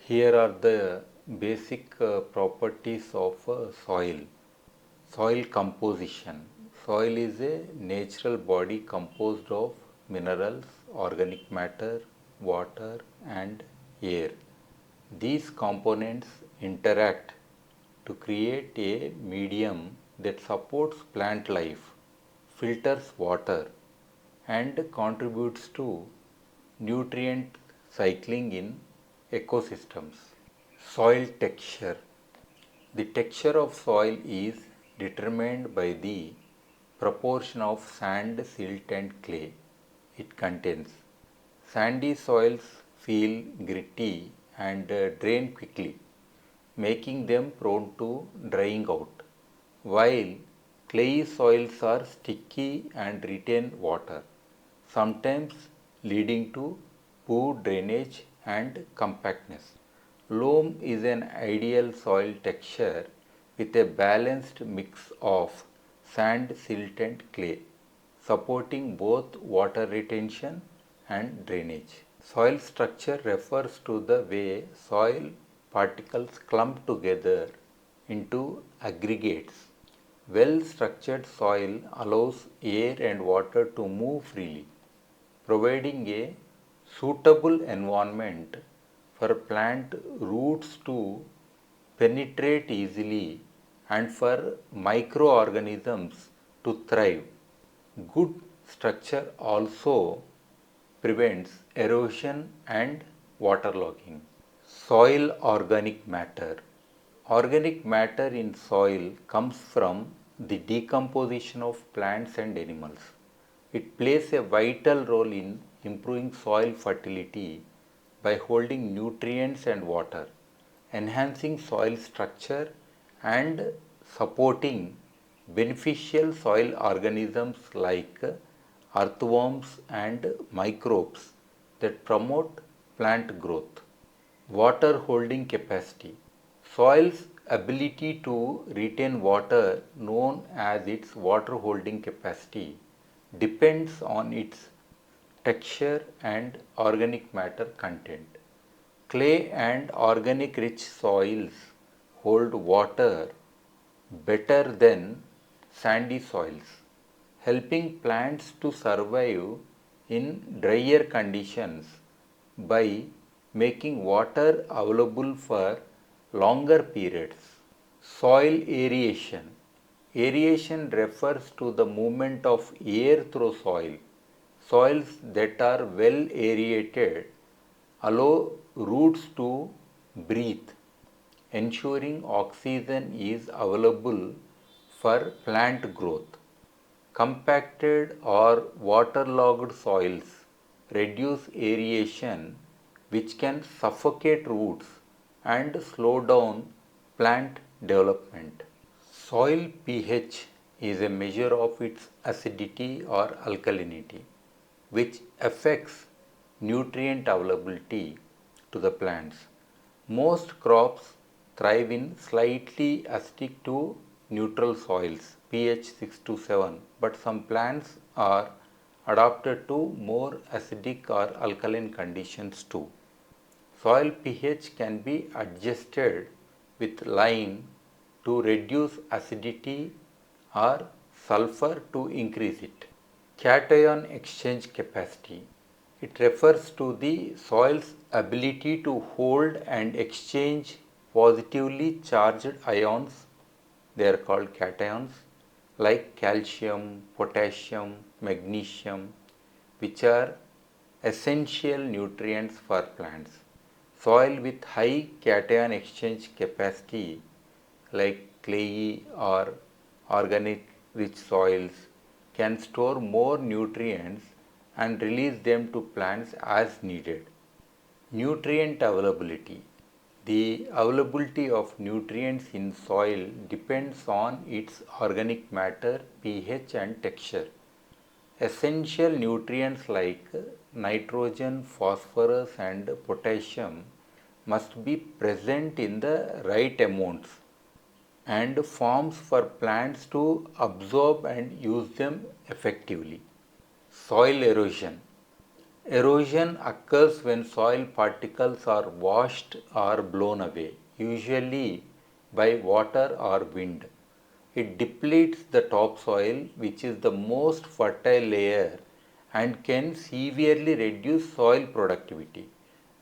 Here are the basic properties of soil. Soil composition. Soil is a natural body composed of minerals, organic matter, water and air. These components interact to create a medium that supports plant life, filters water, and contributes to nutrient cycling in ecosystems. Soil texture. The texture of soil is determined by the proportion of sand, silt and clay it contains. Sandy soils feel gritty and drain quickly, making them prone to drying out, while clayey soils are sticky and retain water, sometimes leading to poor drainage and compactness. Loam is an ideal soil texture with a balanced mix of sand, silt and clay, supporting both water retention and drainage. Soil structure refers to the way soil particles clump together into aggregates. Well structured soil allows air and water to move freely, providing a suitable environment for plant roots to penetrate easily and for microorganisms to thrive. Good structure also prevents erosion and waterlogging. Soil organic matter. Organic matter in soil comes from the decomposition of plants and animals. It plays a vital role in improving soil fertility by holding nutrients and water, enhancing soil structure and supporting beneficial soil organisms like earthworms and microbes that promote plant growth. Water holding capacity. Soil's ability to retain water, known as its water holding capacity, depends on its texture and organic matter content. Clay and organic rich soils hold water better than sandy soils, helping plants to survive in drier conditions by making water available for longer periods. Soil aeration. Aeration refers to the movement of air through soil. Soils that are well aerated allow roots to breathe, ensuring oxygen is available for plant growth. Compacted or waterlogged soils reduce aeration, which can suffocate roots and slow down plant development. Soil pH is a measure of its acidity or alkalinity, which affects nutrient availability to the plants. Most crops thrive in slightly acidic to neutral soils, pH 6 to 7, but some plants are adapted to more acidic or alkaline conditions too. Soil pH can be adjusted with lime to reduce acidity or sulfur to increase it. Cation exchange capacity. It refers to the soil's ability to hold and exchange positively charged ions, they are called cations, like calcium, potassium, magnesium, which are essential nutrients for plants. Soil with high cation exchange capacity like clayey or organic rich soils can store more nutrients and release them to plants as needed. Nutrient availability. The availability of nutrients in soil depends on its organic matter, pH and texture. Essential nutrients like nitrogen, phosphorus and potassium must be present in the right amounts and forms for plants to absorb and use them effectively. Soil erosion. Erosion occurs when soil particles are washed or blown away, usually by water or wind. It depletes the topsoil, which is the most fertile layer, and can severely reduce soil productivity.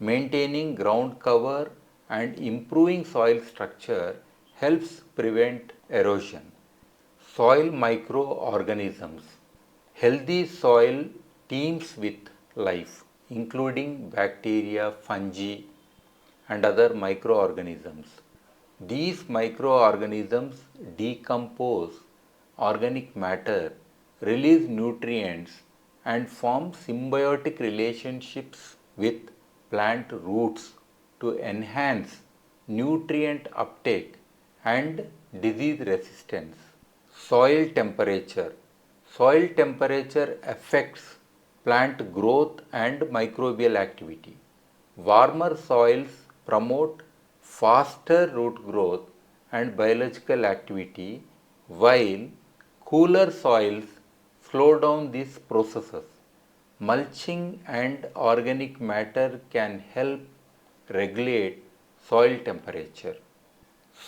Maintaining ground cover and improving soil structure helps prevent erosion. Soil microorganisms. Healthy soil teems with life, including bacteria, fungi, and other microorganisms. These microorganisms decompose organic matter, release nutrients, and form symbiotic relationships with plant roots to enhance nutrient uptake and disease resistance. Soil temperature. Soil temperature affects plant growth and microbial activity. Warmer soils promote faster root growth and biological activity, while cooler soils slow down these processes. Mulching and organic matter can help regulate soil temperature.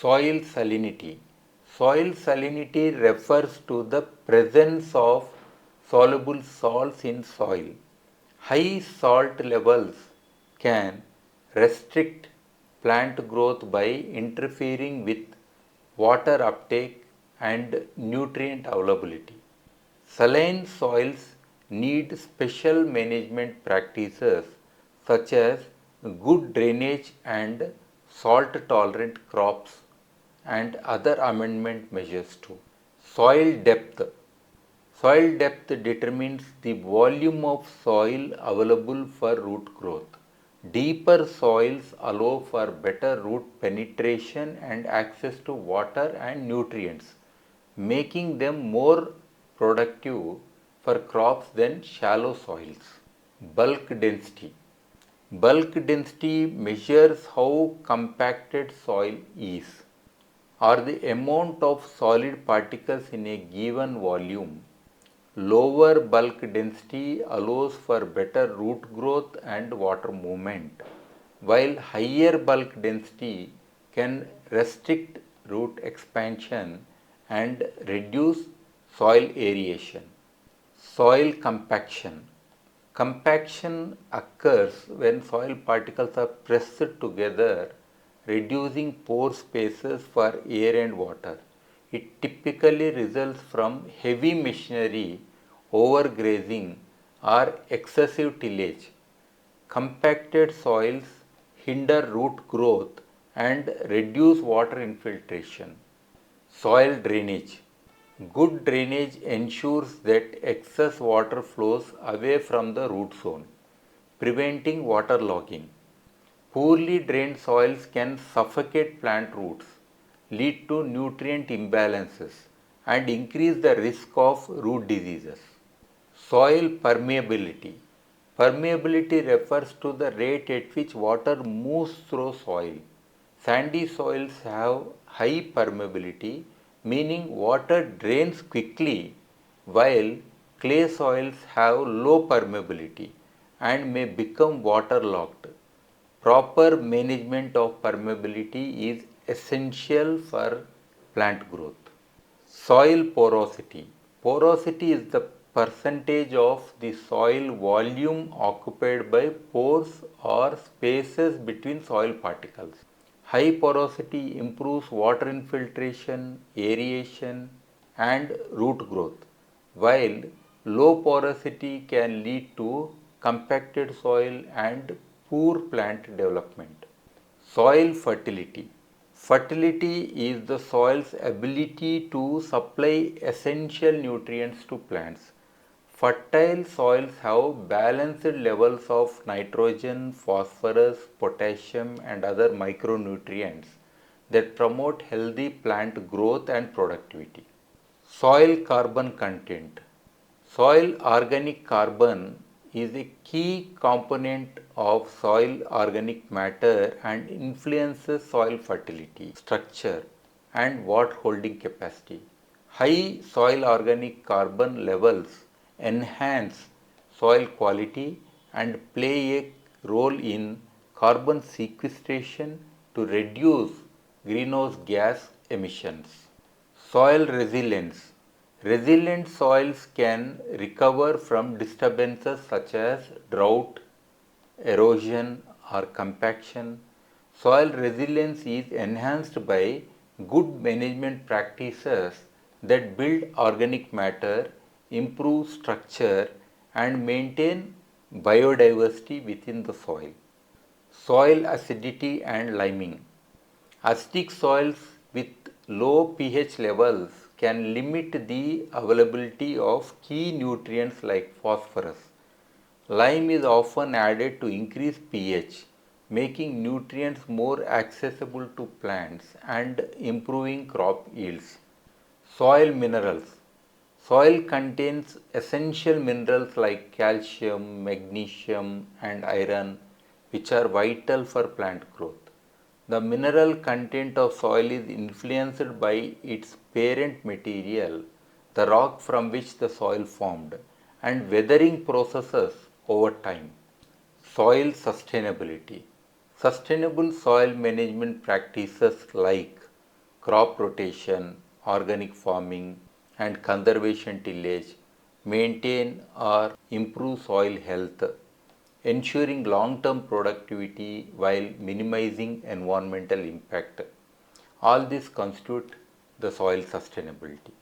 Soil salinity. Soil salinity refers to the presence of soluble salts in soil. High salt levels can restrict plant growth by interfering with water uptake and nutrient availability. Saline soils need special management practices such as good drainage and salt tolerant crops and other amendment measures too. Soil depth. Soil depth determines the volume of soil available for root growth. Deeper soils allow for better root penetration and access to water and nutrients, making them more productive for crops than shallow soils. Bulk density. Bulk density measures how compacted soil is, or the amount of solid particles in a given volume. Lower bulk density allows for better root growth and water movement, while higher bulk density can restrict root expansion and reduce soil aeration. Soil compaction. Compaction occurs when soil particles are pressed together, reducing pore spaces for air and water. It typically results from heavy machinery, overgrazing, or excessive tillage. Compacted soils hinder root growth and reduce water infiltration. Soil drainage. Good drainage ensures that excess water flows away from the root zone, preventing waterlogging. Poorly drained soils can suffocate plant roots, lead to nutrient imbalances, and increase the risk of root diseases. Soil permeability. Permeability refers to the rate at which water moves through soil. Sandy soils have high permeability, meaning water drains quickly, while clay soils have low permeability and may become waterlogged. Proper management of permeability is essential for plant growth. Soil porosity. Porosity is the percentage of the soil volume occupied by pores or spaces between soil particles. High porosity improves water infiltration, aeration, and root growth, while low porosity can lead to compacted soil and poor plant development. Soil fertility. Fertility is the soil's ability to supply essential nutrients to plants. Fertile soils have balanced levels of nitrogen, phosphorus, potassium, and other micronutrients that promote healthy plant growth and productivity. Soil carbon content. Soil organic carbon is a key component of soil organic matter and influences soil fertility, structure, and water holding capacity. High soil organic carbon levels enhance soil quality and play a role in carbon sequestration to reduce greenhouse gas emissions. Soil resilience. Resilient soils can recover from disturbances such as drought, erosion, or compaction. Soil resilience is enhanced by good management practices that build organic matter, improve structure, and maintain biodiversity within the soil. Soil acidity and liming. Acidic soils with low pH levels can limit the availability of key nutrients like phosphorus. Lime is often added to increase pH, making nutrients more accessible to plants and improving crop yields. Soil minerals. Soil contains essential minerals like calcium, magnesium, and iron, which are vital for plant growth. The mineral content of soil is influenced by its parent material, the rock from which the soil formed, and weathering processes over time. Soil sustainability. Sustainable soil management practices like crop rotation, organic farming, and conservation tillage maintain or improve soil health, ensuring long-term productivity while minimizing environmental impact. All this constitute the soil sustainability.